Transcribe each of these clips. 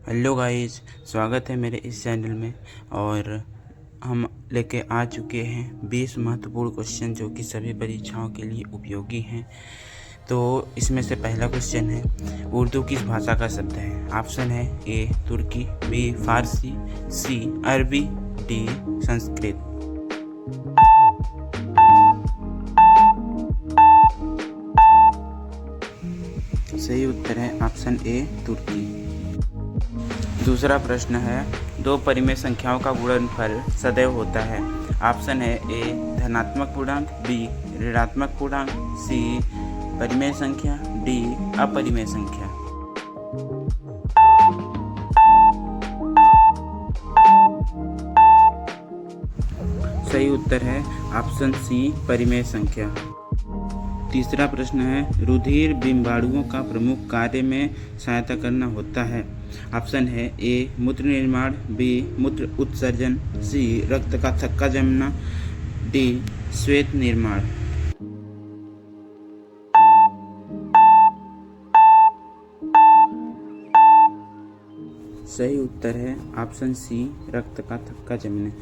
Hello guys, स्वागत है मेरे इस चैनल में। और हम लेके आ चुके हैं 20 महत्वपूर्ण क्वेश्चन जो कि सभी परीक्षाओं के लिए उपयोगी हैं। तो इसमें से पहला क्वेश्चन है, उर्दू किस भाषा का शब्द है? ऑप्शन है ए तुर्की, बी फारसी, सी अरबी, डी संस्कृत। सही उत्तर है ऑप्शन ए तुर्की। दूसरा प्रश्न है, दो परिमेय संख्याओं का गुणनफल सदैव होता है। ऑप्शन है ए धनात्मक पूर्णांक, बी ऋणात्मक पूर्णांक, सी परिमेय संख्या, डी अपरिमेय संख्या। सही उत्तर है ऑप्शन सी परिमेय संख्या। तीसरा प्रश्न है, रुधिर बिंबाणुओं का प्रमुख कार्य में सहायता करना होता है। ऑप्शन है ए मूत्र निर्माण, बी मूत्र उत्सर्जन, सी रक्त का थक्का जमना, डी श्वेत निर्माण। सही उत्तर है ऑप्शन सी रक्त का थक्का जमने।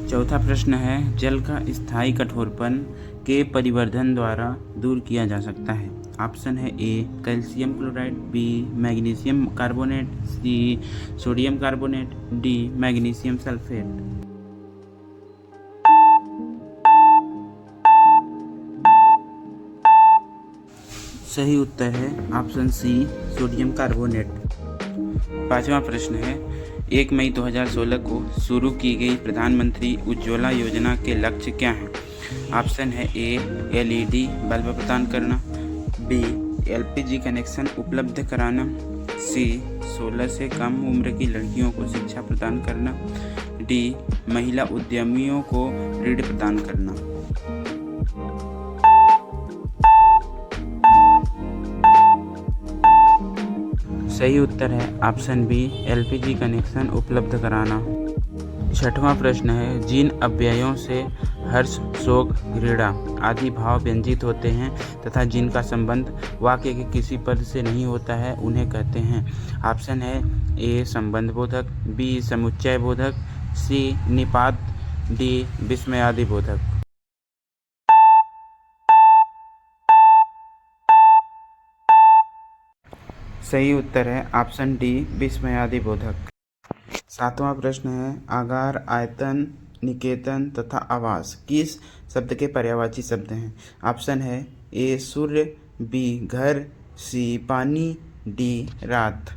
चौथा प्रश्न है, जल का स्थायी कठोरपन के परिवर्धन द्वारा दूर किया जा सकता है। ऑप्शन है A calcium chloride, B magnesium carbonate, C sodium carbonate, D magnesium sulphate. सही उत्तर है ऑप्शन सी सोडियम कार्बोनेट। पांचवा प्रश्न है, 1 मई 2016 को शुरू की गई प्रधानमंत्री उज्ज्वला योजना के लक्ष्य क्या हैं? ऑप्शन है ए एलईडी बल्ब प्रदान करना, बी एलपीजी कनेक्शन उपलब्ध कराना, सी 16 से कम उम्र की लड़कियों को शिक्षा प्रदान करना, डी महिला उद्यमियों को ऋण प्रदान करना। सही उत्तर है ऑप्शन बी एलपीजी कनेक्शन उपलब्ध कराना। छठवां प्रश्न है, जिन अव्ययों से हर्ष, शोक, घृणा आदि भाव व्यंजित होते हैं तथा जिनका संबंध वाक्य के किसी पद से नहीं होता है उन्हें कहते हैं। ऑप्शन है ए संबंध बोधक, बी समुच्चय बोधक, सी निपात, डी विस्मयादि बोधक। सही उत्तर है ऑप्शन डी विस्मयादि बोधक। सातवां प्रश्न है, आगार, आयतन, निकेतन तथा आवास किस शब्द के पर्यायवाची शब्द हैं? ऑप्शन है ए सूर्य, बी घर, सी पानी, डी रात।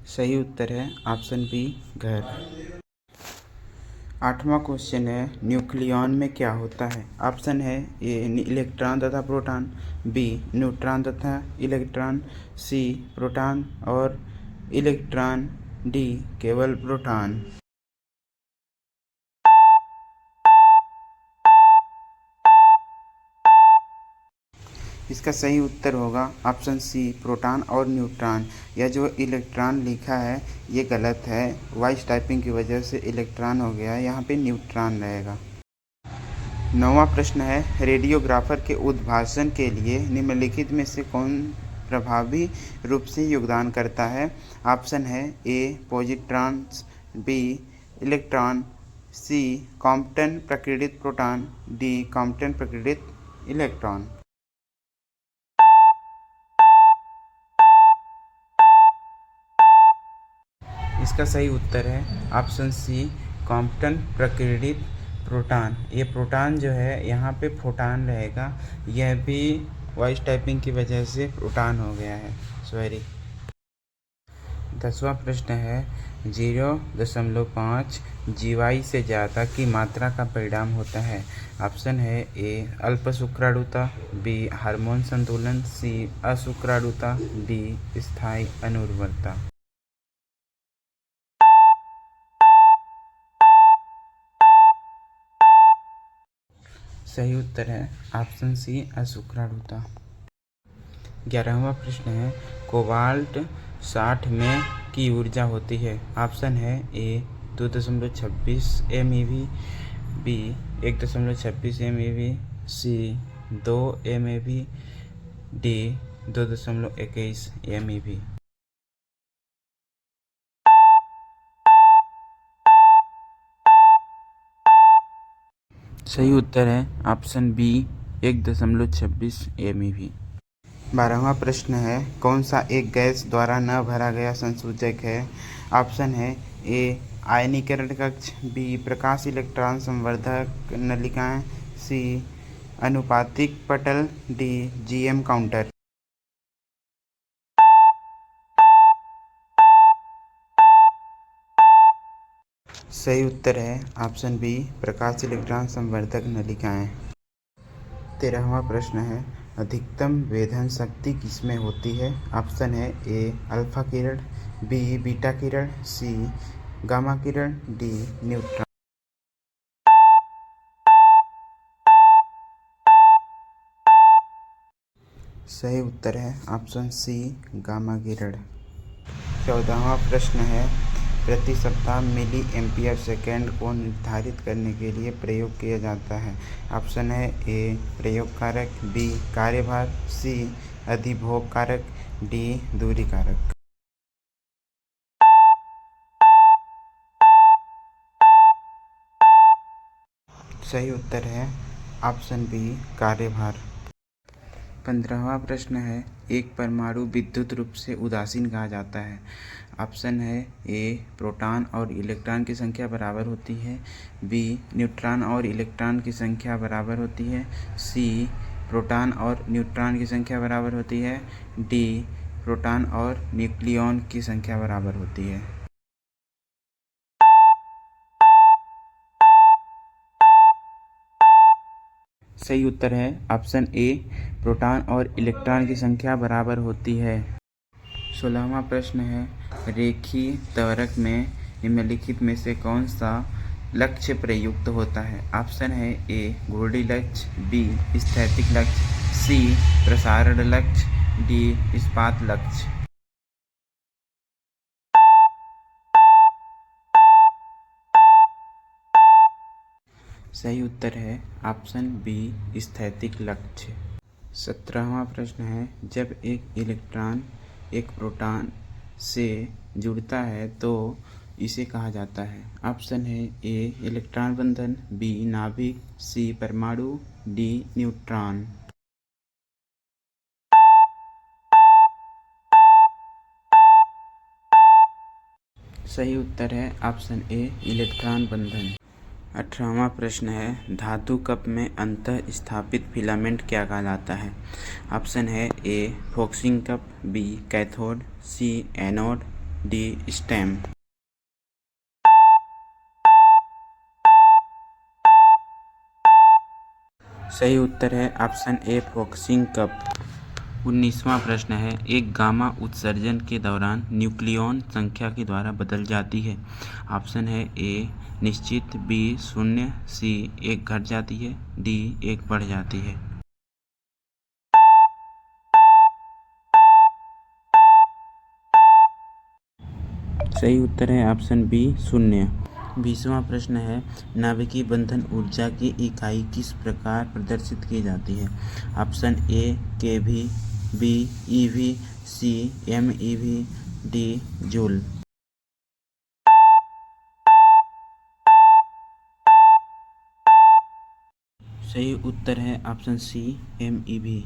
सही उत्तर है ऑप्शन बी घर। आठवां क्वेश्चन है, न्यूक्लियॉन में क्या होता है? ऑप्शन है ए इलेक्ट्रॉन तथा प्रोटॉन, बी न्यूट्रॉन तथा इलेक्ट्रॉन, सी प्रोटॉन और इलेक्ट्रॉन, डी केवल प्रोटॉन। इसका सही उत्तर होगा ऑप्शन सी प्रोटॉन और न्यूट्रॉन। यह जो इलेक्ट्रॉन लिखा है ये गलत है, वॉइस टाइपिंग की वजह से इलेक्ट्रॉन हो गया है, यहाँ पे न्यूट्रॉन रहेगा। नौवां प्रश्न है, रेडियोग्राफर के उद्भाषण के लिए निम्नलिखित में से कौन प्रभावी रूप से योगदान करता है? ऑप्शन है A positrons, B electron, C Compton प्रकीर्णित प्रोटॉन, डी कॉम्पटन प्रकीर्णित इलेक्ट्रॉन। इसका सही उत्तर है ऑप्शन सी कॉम्पटन प्रकीर्णित प्रोटॉन। ये प्रोटॉन जो है यहाँ पे फोटॉन रहेगा, यह भी वॉइस टाइपिंग की वजह से प्रोटॉन हो गया है, सॉरी। 10वां प्रश्न है, 0.5 जीवाई से ज़्यादा की मात्रा का परिणाम होता है। ऑप्शन है ए अल्प शुक्राणुता, बी हार्मोन संतुलन, सी अशुक्राणुता, डी स्थायी अनुर्वरता। सही उत्तर है ऑप्शन सी अशुक्राणुता। 11वां प्रश्न है, कोबाल्ट 60 में की ऊर्जा होती है। ऑप्शन है ए 2.26 MeV, बी 1.26 MeV, सी 2 MeV, डी 2.21 MeV। सही उत्तर है ऑप्शन बी 1.26 MeV। 12वां प्रश्न है, कौन सा एक गैस द्वारा न भरा गया संसूचक है? ऑप्शन है ए आयनीकरण कक्ष, बी प्रकाश इलेक्ट्रॉन संवर्धक नलिकाएं, सी अनुपातिक पटल, डी GM काउंटर। सही उत्तर है ऑप्शन बी प्रकाश इलेक्ट्रॉन संवर्धक नलिकाएं। 13वां प्रश्न है, अधिकतम वेधन शक्ति किसमें होती है? ऑप्शन है ए अल्फा किरण, बी बीटा किरण, सी गामा किरण, डी न्यूट्रॉन। सही उत्तर है ऑप्शन सी गामा किरण। 14वां प्रश्न है, प्रति सप्ताह मिली एम्पियर सेकेंड को निर्धारित करने के लिए प्रयोग किया जाता है। ऑप्शन है ए प्रयोग कारक, बी कार्यभार, सी अधिभोग कारक, डी दूरी कारक। सही उत्तर है ऑप्शन बी कार्यभार। 15वां प्रश्न है, एक परमाणु विद्युत रूप से उदासीन कहा जाता है। ऑप्शन है ए प्रोटॉन और इलेक्ट्रॉन की संख्या बराबर होती है, बी न्यूट्रॉन और इलेक्ट्रॉन की संख्या बराबर होती है, सी प्रोटॉन और न्यूट्रॉन की संख्या बराबर होती है, डी प्रोटॉन और न्यूक्लियॉन की संख्या बराबर होती है। सही उत्तर है ऑप्शन ए प्रोटॉन और इलेक्ट्रॉन की संख्या बराबर होती है। 16वां प्रश्न है, रेखीय त्वरक में निम्नलिखित में से कौन सा लक्ष्य प्रयुक्त होता है? ऑप्शन है ए घूर्णी लक्ष्य, बी स्थैतिक लक्ष्य, सी प्रसारण लक्ष्य, डी इस्पात लक्ष्य। सही उत्तर है ऑप्शन बी स्थैतिक लक्ष्य। 17वां प्रश्न है, जब एक इलेक्ट्रॉन एक प्रोटॉन से जुड़ता है तो इसे कहा जाता है। ऑप्शन है ए इलेक्ट्रॉन बंधन, बी नाभिक, सी परमाणु, डी न्यूट्रॉन। सही उत्तर है ऑप्शन ए इलेक्ट्रॉन बंधन। 18वां प्रश्न है, धातु कप में अंतः स्थापित फिलामेंट क्या कहलाता है? ऑप्शन है ए फोक्सिंग कप, बी कैथोड, सी एनोड, डी स्टेम। सही उत्तर है ऑप्शन ए फोक्सिंग कप। 19वां प्रश्न है, एक गामा उत्सर्जन के दौरान न्यूक्लियॉन संख्या के द्वारा बदल जाती है। ऑप्शन है ए निश्चित, बी 0, सी 1 घट जाती है, डी 1 बढ़ जाती है। सही उत्तर है ऑप्शन बी 0। 20वां प्रश्न है, नाभिकीय बंधन ऊर्जा की इकाई किस प्रकार प्रदर्शित की जाती है? Option A kV, B eV, C MeV, D joule. सही उत्तर है ऑप्शन सी एमईवी।